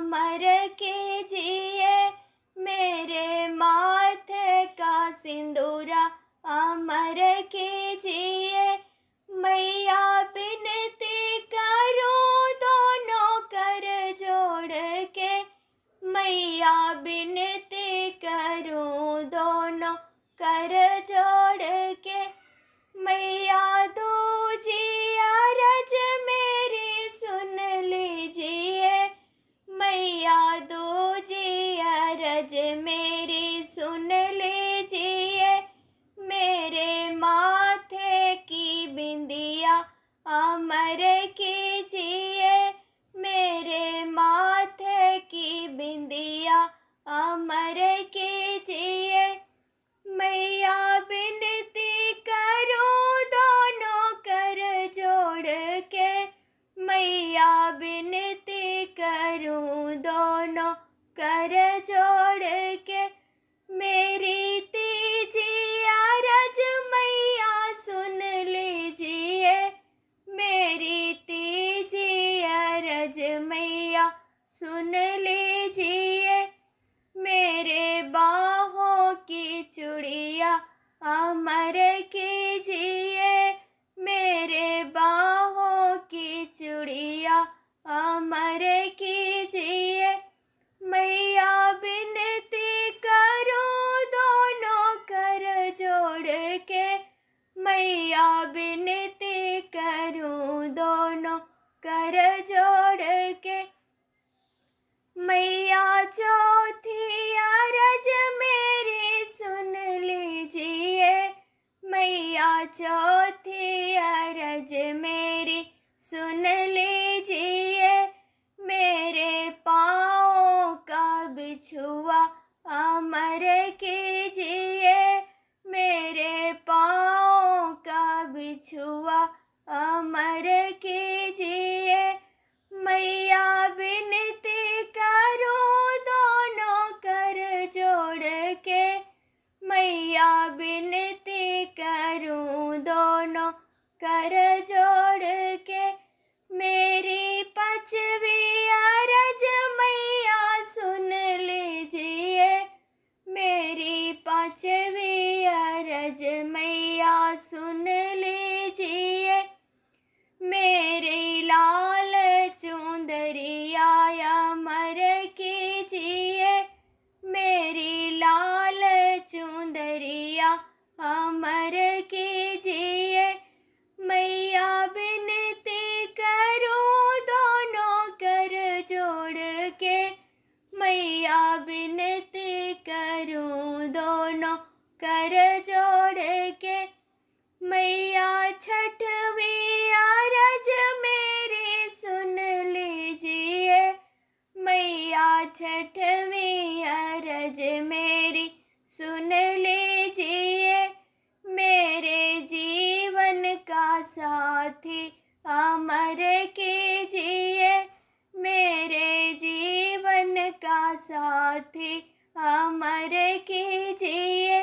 अमर कीजिए मेरे माथे का सिंदूरा अमर कीजिए। मैया बिनती करूं दोनों कर जोड़ के, मैया बिनती करूं दोनों कर जोड़ के। मैया दूजी अरज मेरी सुन लीजिए, मैया दूजी अरज मेरी सुन लीजिए। मेरे माथे की बिंदिया अमर कीजिए, मेरे माथे की बिंदिया अमर कीजिए। मैया बिनती करूं दोनों कर जोड़ के, मैया बिनती करूं दोनों कर जोड़ के। मेरी तीजी अरज मैया सुन लीजिए, मेरी तीजी अरज मैया सुन लीजिए। मेरे बाहों की चूड़िया अमर कीजिए, मेरे बाहों की चूड़िया अमर कीजिए। मैया बिनती करूं दोनों कर जोड़ के, मैया बिनती करूं दोनों कर जोड़ के। मैया चौथी अरज मेरी सुन लीजिए, मैया चौथी अरज मेरी सुन लीजिए। मेरे पाँव का बिछुआ अमर कीजिए, मेरे पाँव का बिछुआ अमर कीजिए। मैया बिनती करूं दोनों कर जोड़ के, मैया बिनती करूं दोनों कर जोड़ के। मेरी पांचवी अरज मैया सुन लीजिए, मेरी पांचवी अरज मैया सुन लीजिए। मेरी लाल चुंदरिया अमर कीजिए, मेरी लाल चुंदरिया अमर कीजिए। मैया बिनती करूं दोनों कर जोड़ के, मैया बिनती करूं दोनों कर जोड़ के। मैया छठवीं अरज मेरी सुन लीजिए, मैया छठवीं अरज मेरी सुन लीजिए। मेरे जीवन का साथी अमर कीजिए, मेरे जीवन का साथी अमर कीजिए।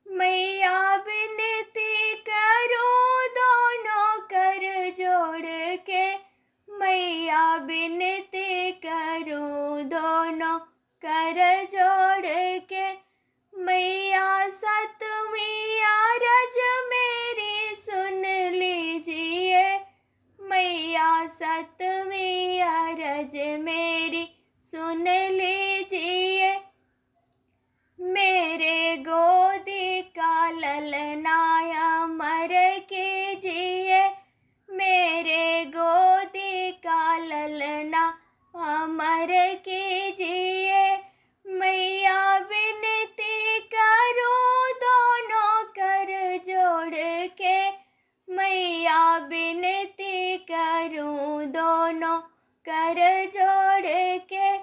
मैया बिनती करूं दोनों कर जोड़ के, मैया बिनती करूं दोनों कर जोड़ के। मैया सातवीं अरज मेरी सुन लीजिए, मैया सातवीं अरज मेरी सुन लीजिए। मेरे गोदी का ललना अमर कीजिए, मेरे गोदी का ललना अमर कीजिए। मैया बिनती करूं दोनों कर जोड़ के, मैया बिनती करूं दोनों कर जोड़ के।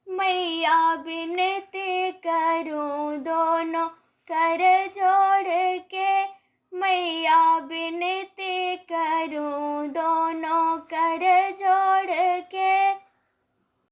मैया बिनती करूं दोनों कर जोड़ के, मैया बिनती करूं दोनों कर जोड़